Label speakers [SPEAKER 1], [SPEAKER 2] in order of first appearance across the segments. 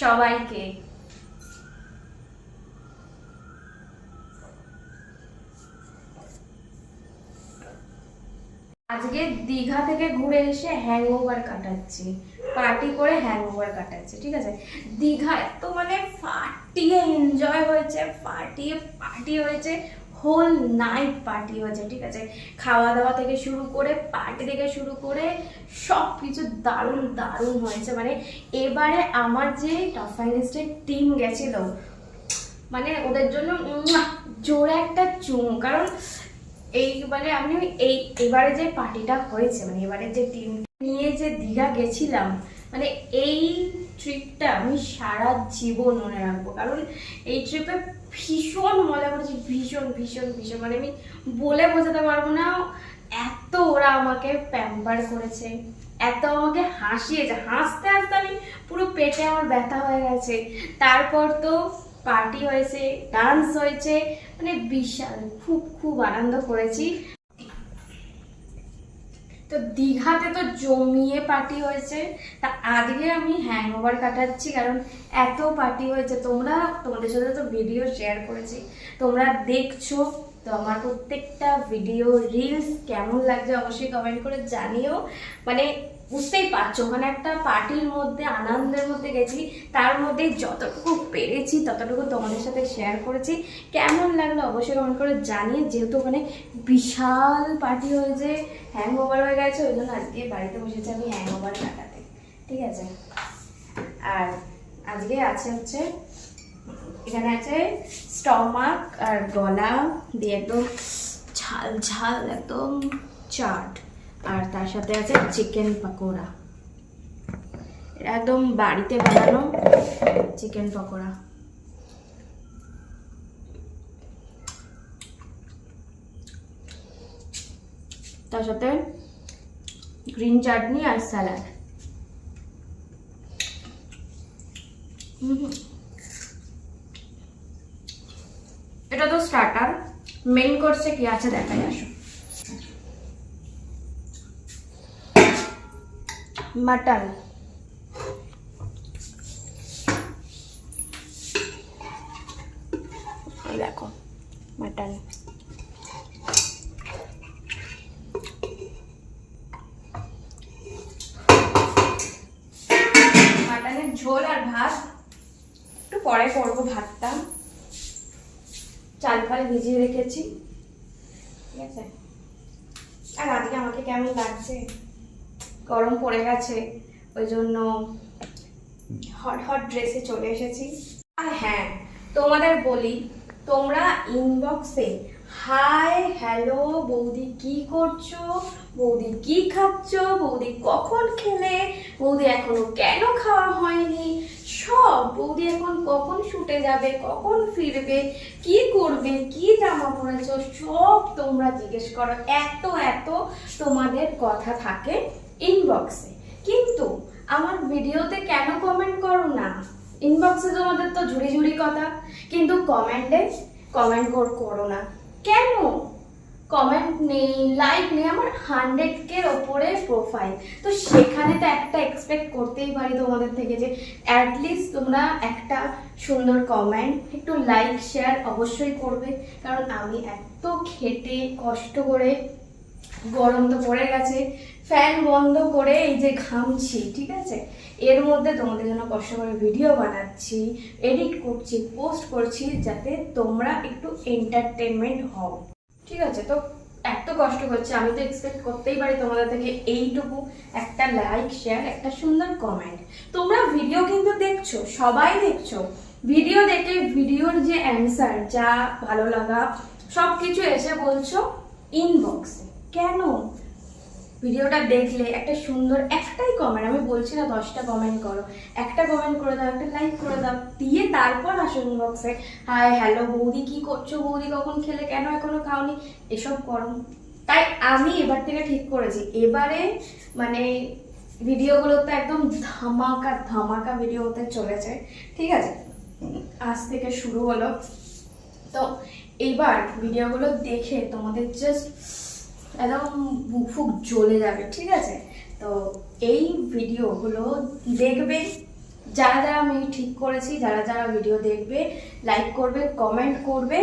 [SPEAKER 1] সবাইকে। আজকে দীঘা থেকে ঘুরে এসে হ্যাংওভার কাটাচ্ছি, পার্টি করে হ্যাংওভার কাটাচ্ছি। ঠিক আছে, দীঘায় তো মানে ফাটিয়ে এনজয় হয়েছে, পার্টি হয়েছে, হোল নাইট পার্টি হয়েছে। ঠিক আছে, খাওয়া দাওয়া থেকে শুরু করে পার্টি থেকে শুরু করে সব কিছু দারুণ দারুণ হয়েছে। মানে এবারে আমার যে টপ ফাইনালিস্টের টিম গেছিল, মানে ওদের জন্য জোরে একটা চুমু। কারণ এই মানে আমি এবারে যে পার্টিটা হয়েছে, মানে এবারে যে টিম নিয়ে যে দীঘা গেছিলাম, মানে এই ট্রিপটা আমি সারা জীবন মনে রাখবো। কারণ এই ট্রিপে ভীষণ মজা করেছি, ভীষণ ভীষণ ভীষণ, মানে আমি বলে বোঝাতে পারবো না। এত ওরা আমাকে প্যাম্পার করেছে, এত আমাকে হাসিয়েছে, হাসতে হাসতে আমি পুরো পেটে আমার ব্যথা হয়ে গেছে। তারপর তো পার্টি হয়েছে, ডান্স হয়েছে, মানে বিশাল খুব খুব আনন্দ করেছি। তো দীঘাতে তো জমিয়ে পার্টি হয়েছে, তা আজকে আমি হ্যাংওভার কাটাচ্ছি। কারণ এত পার্টি হয়েছে, তোমাদের সাথে তো ভিডিও শেয়ার করেছি, তোমরা দেখছো। তো আমার প্রত্যেকটা ভিডিও রিলস কেমন লাগছে অবশ্যই কমেন্ট করে জানিও। মানে বুঝতেই পারছো, ওখানে একটা পার্টির মধ্যে আনন্দের মধ্যে গেছি, তার মধ্যে যতটুকু পেরেছি ততটুকু তোমাদের সাথে শেয়ার করেছি। কেমন লাগলো অবশ্যই কমেন্ট করে জানিয়ে। যেহেতু ওখানে বিশাল পার্টি হয়েছে, হ্যাংওভার হয়ে গেছে, ওই জন্য আজকে বাড়িতে বসেছি আমি হ্যাংওভার কাটাতে। ঠিক আছে, আর আজকে হচ্ছে এখানে আছে স্টমাক আর গলা দিয়ে একদম ঝাল ঝাল একদম চাট, আর তার সাথে আছে চিকেন পকোড়া। একদম বাড়িতে বানানো চিকেন পকোড়া। তার সাথে গ্রিন চাটনি আর স্যালাড। এটা তো স্টার্টার, মেন কোর্সে কি আছে দেখাই আসো। মাটন, দেখো মাটন, মাটনের ঝোল আর ভাত। একটু পরে করবো ভাতটা, চাল ফাল ভিজিয়ে রেখেছি। ঠিক আছে, আর আজকে আমাকে কেমন লাগছে, গরম পড়ে গেছে, ওই জন্য হট হট ড্রেসে চলে এসেছি। আর হ্যাঁ, তোমাদের বলি, তোমরা ইনবক্সে হাই হ্যালো বৌদি কি করছো, বৌদি কি খাচ্ছ, বৌদি কখন খেলে, বৌদি এখনো কেন খাওয়া হয়নি, সব বৌদি এখন কখন শুটে যাবে, কখন ফিরবে, কি করবে, কি জামা পরেছো, সব তোমরা জিজ্ঞেস করো। এত এত তোমাদের কথা থাকে ইনবক্সে, কিন্তু আমার ভিডিওতে কেন কমেন্ট করো না? ইনবক্সে তোমাদের তো ঝুড়ি ঝুড়ি কথা, কিন্তু কমেন্টে কমেন্ট করো না কেন? কমেন্ট নেই, লাইক নেই। আমার 100K ওপরে প্রোফাইল, তো সেখানে তো একটা এক্সপেক্ট করতেই পারি তোমাদের থেকে যে অ্যাটলিস্ট তোমরা একটা সুন্দর কমেন্ট, একটু লাইক শেয়ার অবশ্যই করবে। কারণ আমি এত খেটে কষ্ট করে, গরম তো পড়ে গেছে, ফ্যান বন্ধ করে এই যে ঘামছি, ঠিক আছে, এর মধ্যে তোমাদের জন্য কষ্ট করে ভিডিও বানাচ্ছি, এডিট করছি, পোস্ট করছি, যাতে তোমরা একটু এন্টারটেনমেন্ট হও। ঠিক আছে, তো এত কষ্ট করছি, আমি তো এক্সপেক্ট করতেই পারি তোমাদের থেকে এইটুকু, একটা লাইক শেয়ার, একটা সুন্দর কমেন্ট। তোমরা ভিডিও কিন্তু দেখছো, সবাই দেখছো, ভিডিও দেখে ভিডিওর যে অ্যান্সার, যা ভালো লাগা সব কিছু এসে বলছো ইনবক্সে। কেন? ভিডিওটা দেখলে একটা সুন্দর একটাই কমেন্ট, আমি বলছি না 10টা কমেন্ট করো, একটা কমেন্ট করে দাও, একটা লাইক করে দাও, দিয়ে তারপর আসো ইনবক্সে হাই হ্যালো বৌদি কি করছো, বৌদি কখন খেলে, কেন এখনো খাওনি, এসব করো। তাই আমি এবার থেকে ঠিক করেছি, এবারে মানে ভিডিওগুলো তো একদম ধামাকা ধামাকা ভিডিও হতে চলেছে। ঠিক আছে, আজ থেকে শুরু হলো, তো এবার ভিডিওগুলো দেখে তোমাদের জাস্ট একদম বুক ফুক জ্বলে যাবে। ঠিক আছে, তো এই ভিডিওগুলো দেখবে, যারা যারা আমি ঠিক করেছি, যারা যারা ভিডিও দেখবে, লাইক করবে, কমেন্ট করবে,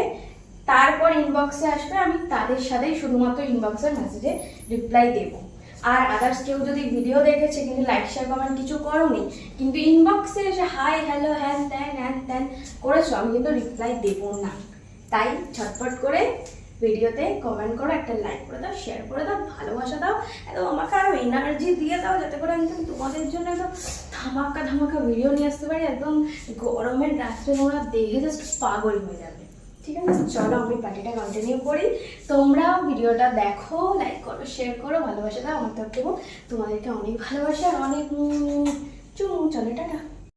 [SPEAKER 1] তারপর ইনবক্সে আসবে, আমি তাদের সাথেই শুধুমাত্র ইনবক্সের মেসেজে রিপ্লাই দেবো। আর আদার্স কেউ যদি ভিডিও দেখেছে কিন্তু লাইক শেয়ার কমেন্ট কিছু করোনি, কিন্তু ইনবক্সে এসে হাই হ্যালো হ্যান ত্যান করেছো, আমি কিন্তু রিপ্লাই দেবো না। তাই ঝটপট করে ভিডিওতে কমেন্ট করো, একটা লাইক করে দাও, শেয়ার করে দাও, ভালোবাসা দাও, একদম আমাকে আরও এনার্জি দিয়ে দাও, যাতে করে একদম তোমাদের জন্য একদম ধামাকা ধামাকা ভিডিও নিয়ে আসতে পারি। একদম গরমের রাত্রে তোমরা দেখে জাস্ট পাগল হয়ে যাবে। ঠিক আছে, চলো আমি পার্টিটা কন্টিনিউ করি। তোমরাও ভিডিওটা দেখো, লাইক করো, শেয়ার করো, ভালোবাসা দাও। আমার তরফ থেকে তোমাদেরকে অনেক ভালোবাসা আর অনেক চুমু। চলো টাটা।